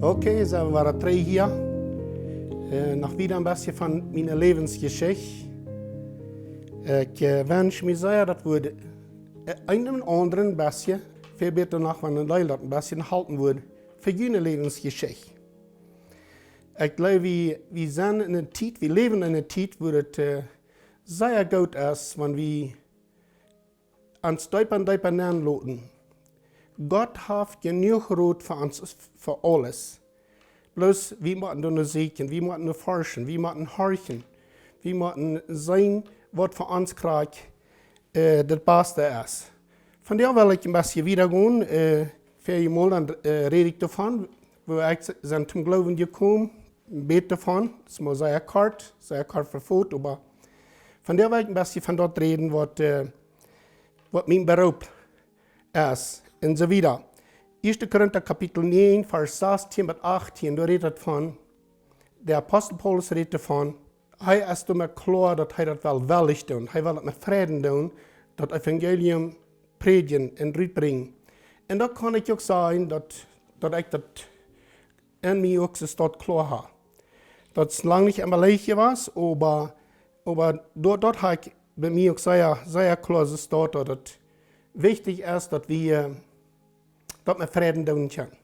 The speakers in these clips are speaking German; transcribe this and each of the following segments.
Okay, so waren drei hier. Noch wieder ein bisschen von meiner Lebensgeschichte. Ich wünsche mir sehr, dass wir einen anderen ein bisschen, viel besser noch, wenn ein Leute ein bisschen halten würde, für jene Lebensgeschichte. Ich glaube, wir sind in einer Zeit, wir leben in einer Zeit, wo es sehr gut ist, wenn wir uns Däuper nennen lassen. Gott hat genug Rot für uns, für alles. Bloß, wir müssen nur sehen, wir müssen nur forschen, wir müssen horchen, wir müssen sehen, was für uns gerade das Beste ist. Von daher will ich ein bisschen wiedergehen. Für Mal dann rede ich davon, wo ich zum Glauben gekommen bete davon. Das ist sehr kort verfolgt, aber von der will ich ein bisschen von dort reden, was mein Beruf ist. Und so wieder. 1. Korinther Kapitel 9, Vers 16 bis 18, da redet von, der Apostel Paulus redet davon, er ist mir klar, dass er das willig tun, er will das mit Frieden tun, das Evangelium predigen und rüberbringen. Und da kann ich auch sagen, dass ich das in mir auch so klar habe. Das ist lange nicht immer leicht war, aber dort habe ich bei mir auch sehr klar so dass es wichtig ist, dass wir Frieden tun können.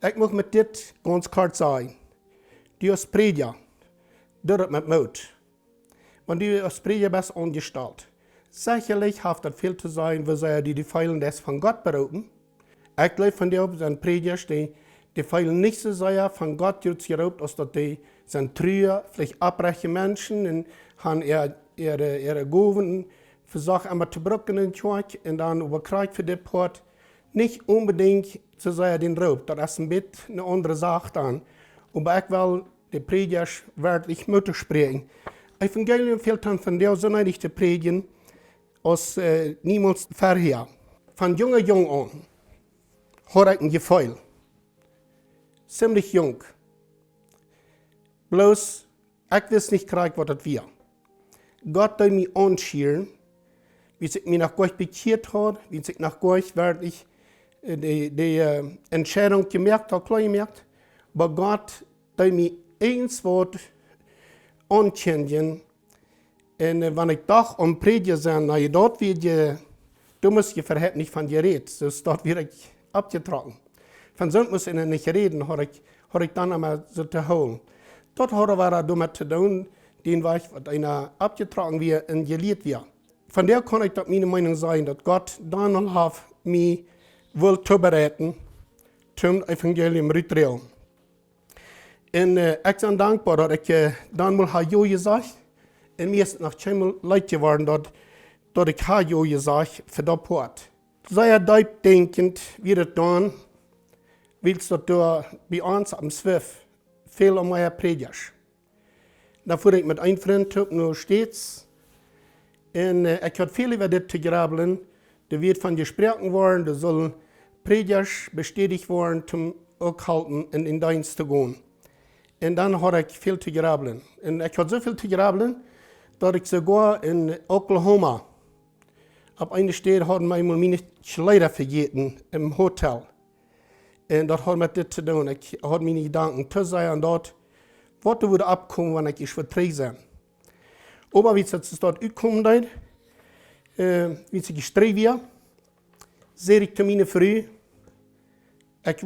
Ich muss mit dir ganz kort sagen, du als Prädja, du mit Mut. Wenn du als Prädja bist angestellt, sicherlich hat das viel zu sein, wo sie die Pfeilen des von Gott berufen. Ich glaube von dir, dass Prädja stehen, die Pfeilen nicht so sehr von Gott geraubt, als dass die sind trühe, vielleicht abbreche Menschen und haben ihre Goven versucht einmal zu brücken in den Tag und dann überkriegt für den Port. Nicht unbedingt zu sagen, den Raub, das ist ein bisschen eine andere Sache dann. Aber ich will die Prädja wörtlich Mutter sprechen. Evangelium fehlt dann von der Sonne nicht zu predigen, als niemals vorher. Von jung an habe ich ein Gefühl. Ziemlich jung. Bloß, ich weiß nicht gleich, was das wird. Gott hat mich anschieren, wie sich mir nach Gott bekehrt hat, wie sich nach Gott wirklich die Entscheidung gemerkt hat, klar gemerkt. Aber Gott hat mir eins Wort ankündigen. Und wenn ich doch am Prädja sein, dort wird du musst je verhält nicht von dir reden, sonst dort wird ich abgetragen. Von sonst muss ich nicht reden, habe ich dann einmal so zu holen. Dort war er damit zu tun, den Weg, was einer abgetragen wird und gelehrt wird. Von der kann ich meine Meinung sein, dass Gott dann hat mich will zubereiten zum Evangelium rüberzutragen. Und ich bin dankbar, dass ich dann mal Jo gesagt habe. Und mir ist noch einmal leid geworden, dass ich Jo gesagt für das Port. Sehr deep denkend, wie das dann, willst du bei uns am Swift viel um meine Prädjas. Da fuhr ich mit einem Freund nur stets. Und ich hatte viel über das zu grabeln. Da wird von gesprochen worden, da sollen Prädjas bestätigt werden, zum Aufhalten in den Dienst zu gehen. Und dann hatte ich viel zu grabeln. Und ich hatte so viel zu grabeln, dass ich sogar in Oklahoma, auf einer Stelle hatten wir meine Kleider vergessen im Hotel. Und das hat mit das zu tun. Ich hatte meine Gedanken zu sein dort, was würde abkommen, wenn ich vertreten sein. Aber wie es dort gekommen ist, wie es gestritten wird, sehe ich zu meiner Frau, ich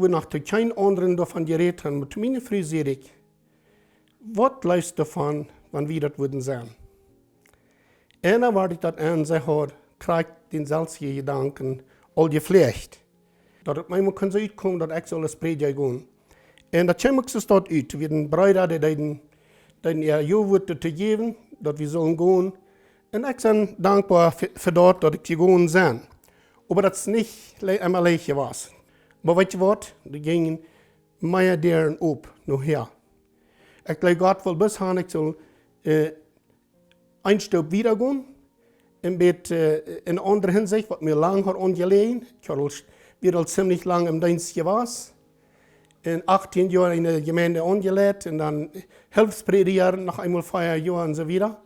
will noch zu keinem anderen davon geredet haben, aber zu meiner Frau sehe ich, was läuft davon, wenn wir das würden sein. Und dann war ich das an, sie hat, kriegt den selben Gedanken, all geflecht. Dass es manchmal kann so kommen, dass ich soll als Prädja gehen. Und das kommt es dort aus. Wir haben Brüder, die ihr Ja-Wort zu geben, dass wir sollen gehen. Und ich bin dankbar für das, dass ich gegangen bin. Aber das ist nicht immer leicht gewesen. Aber weißt du was? Die gingen mehr deren ab, noch her. Ich glaube, Gott will bis hin, ich soll ein Stück wiedergehen. In anderer Hinsicht, was mir lang hat angelegen. Ich habe wieder ziemlich lang im Dienst gewesen. In 18 Jahren in der Gemeinde angelegt und dann Hilfsprediger nach einmal 4 Jahren und so wieder.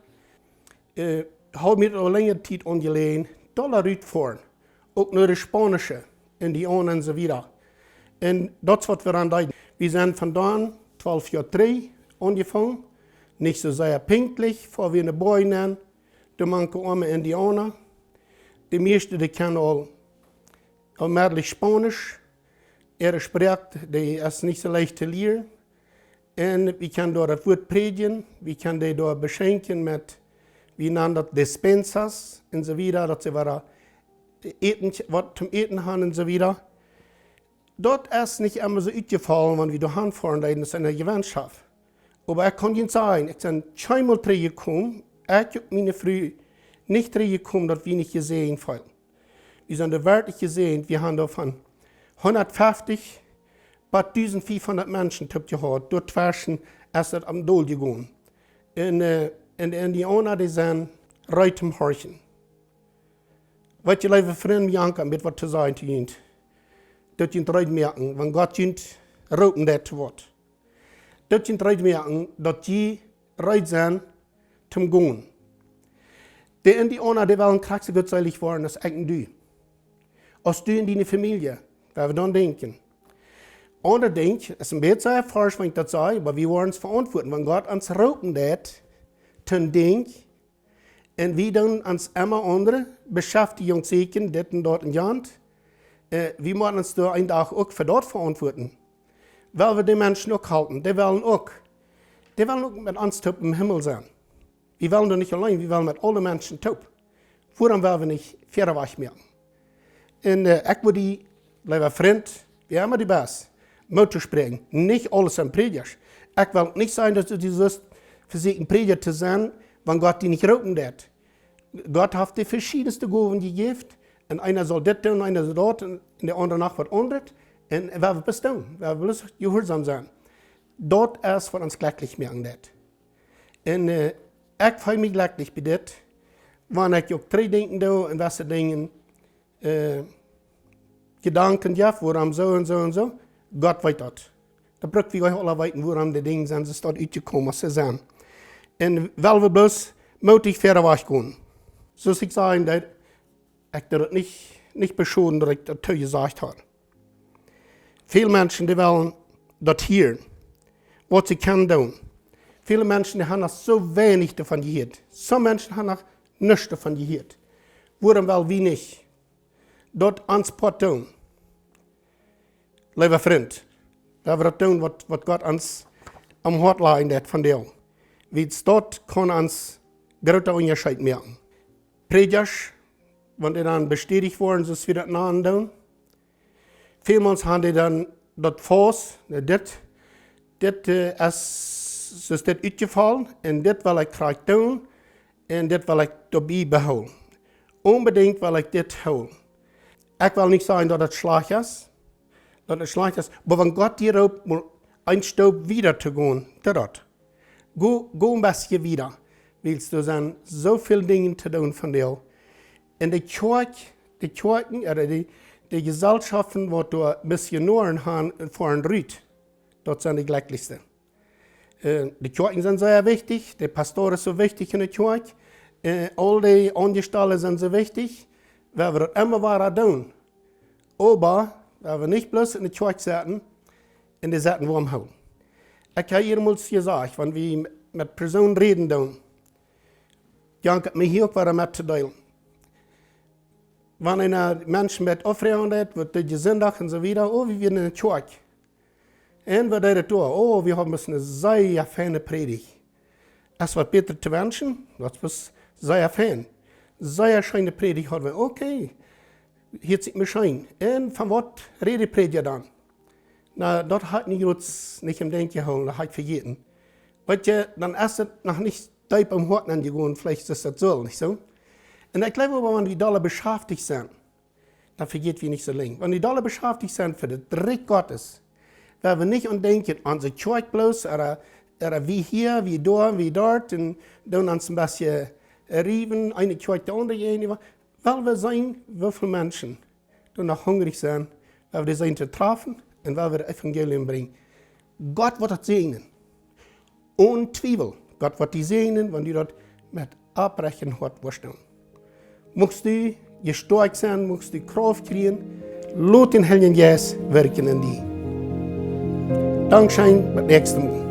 Habe mir eine längere Zeit angelegt, tolle Leute vor. Auch nur die Spanische in die anderen und so wieder. Und das, was wir an Wir sind von da 12 Jahre 3 angefangen. Nicht so sehr pünktlich, vor wir eine Boy nennen. Die manche arme Indianer. Die meisten, die kennen allmählich Spanisch. Spricht, die ist nicht so leicht zu lernen. Und wir können dort das Wort predigen. Wir können die dort beschenken mit, wie nennen das, Dispensers und so weiter, dass sie was zum Eten haben und so weiter. Dort ist nicht immer so ausgefallen, wenn wir da hinfahren, das ist eine Gemeinschaft. Aber ich kann Ihnen sagen, ich bin zweimal reingekommen, ich habe meine Frau nicht reingekommen, dass wir nicht gesehen haben. Wir sind da wirklich gesehen, wir haben da von 150 bis 1500 Menschen gehabt. Dort zwischen ist es am Dol gegangen. Und die Indianer, die sind reit im Horchen. Wat je lieve vrienden janken met wat te zijn te jint. Dat je het eruit merken, want God jint roken dat wordt. Dat je het eruit merken, dat je eruit zijn te gaan. De Indianer, die willen krachtse godseilig worden, als eigen du. Als du in die Familie, waar we dan denken. Ander denk, het is een beetje erfarisch, wenn ich das sage, aber wir wollen es verantworten, wenn Gott uns roken dat, ten denk, en wie dan ons immer andere Beschäftigung sehen, dit en dort in Jand. Wir müssen uns da einen Tag auch für dort verantworten. Weil wir die Menschen auch halten, die wollen auch mit uns top im Himmel sein. Wir wollen da nicht allein, wir wollen mit allen Menschen top. Warum wollen wir nicht Fährerwach mehr? Und ich würde die, lieber Freund, wir haben die Best, Motto sprechen, nicht alles an Prädja. Ich will nicht sagen, dass du sollst versuchen, Prädja zu sein, wenn Gott die nicht roken wird. Gott hat die verschiedensten Gaben gegeben. Und einer soll das tun, einer soll dort, und der andere nach was anderes. Und wer wird das tun? Wer will bloß gehorsam sein? Dort ist für uns glücklich mehr an das. Und ich fühle mich glücklich bei das, wenn ich auch 3 Dinge da und was Dingen Gedanken habe, woran so und so und so. Gott weiß das. Da braucht wir euch alle wissen, woran die Dinge sind, es dort uitgekommen zu sein. Und weil wir bloß mutig verder gehen. So ich sage, dass ich das nicht beschoren, dass ich das gesagt habe. Viele Menschen, die wollen das hören, was sie können tun. Viele Menschen, die haben noch so wenig davon gehört. So Menschen haben noch nichts davon gehört. Warum wollen wir nicht dort ans Pott tun? Lieber Freund, da wir tun, was Gott uns am Hort legt von dir. Wie es dort kann uns großer Unterschied merken. Prädjas, wenn die dann bestätigt worden, so wie das nahen tun. Vielmals haben die dann das Fass, das ist das ausgefallen, und das will ich gleich tun, und das will ich dabei behalten. Unbedingt will ich das holen. Ich will nicht sagen, dass das schlecht ist, aber wenn Gott dir raubt, ein Stück wieder zu gehen, das. Go ein bisschen wieder, willst du dann so viele Dinge zu tun von dir. Und die Kirchen oder die Gesellschaften, die du Missionaren haben, vorhin rüht, dort sind die glücklichsten. Die Kirchen sind sehr wichtig, die Pastoren sind so wichtig in der Kirche, all die Angestellten sind so wichtig, weil wir das immer weiter tun. Aber, weil wir nicht bloß in der Kirche sitzen, in der Seiten warm halten. Ich habe jemals gesagt, wenn wir mit Personen reden, dann danke mir hier auch was mitzuteilen. Wenn ein Mensch mit Aufregung hat, wird der Gesundheit und so weiter, oh, wir werden in der Kirche. Und wir sagen, oh, wir haben eine sehr feine Predigt. Es wird besser zu wünschen, das ist sehr fein. Sehr schöne Predigt haben wir, okay, hier sieht mir schön. Und von was redet Prädja dann? Na, das hat nicht im Denken gehauen, das hat vergessen. Weil dann ist es noch nicht tief am Hort angegangen, vielleicht ist das so, nicht so? Und ich glaube, wenn wir da beschäftigt sind, dann vergeht wir nicht so lange. Wenn wir da beschäftigt sind für das Reich Gottes, weil wir nicht denken, unsere Kirche bloß, oder wie hier, wie da, wie dort, und dann uns ein bisschen rieben, eine Kirche der andere, weil wir sehen, wie viele Menschen die noch hungrig sind, weil wir die sind zu treffen, und weil wir das Evangelium bringen. Gott wird das segnen. Ohne Zweifel. Gott wird die segnen, wenn die dort mit Abbrechen hat vorstellen. Musst du gestark sein, musst du Kraft kriegen, lass den Heiligen Geist wirken in dir. Dankeschön, bis nächstes Mal.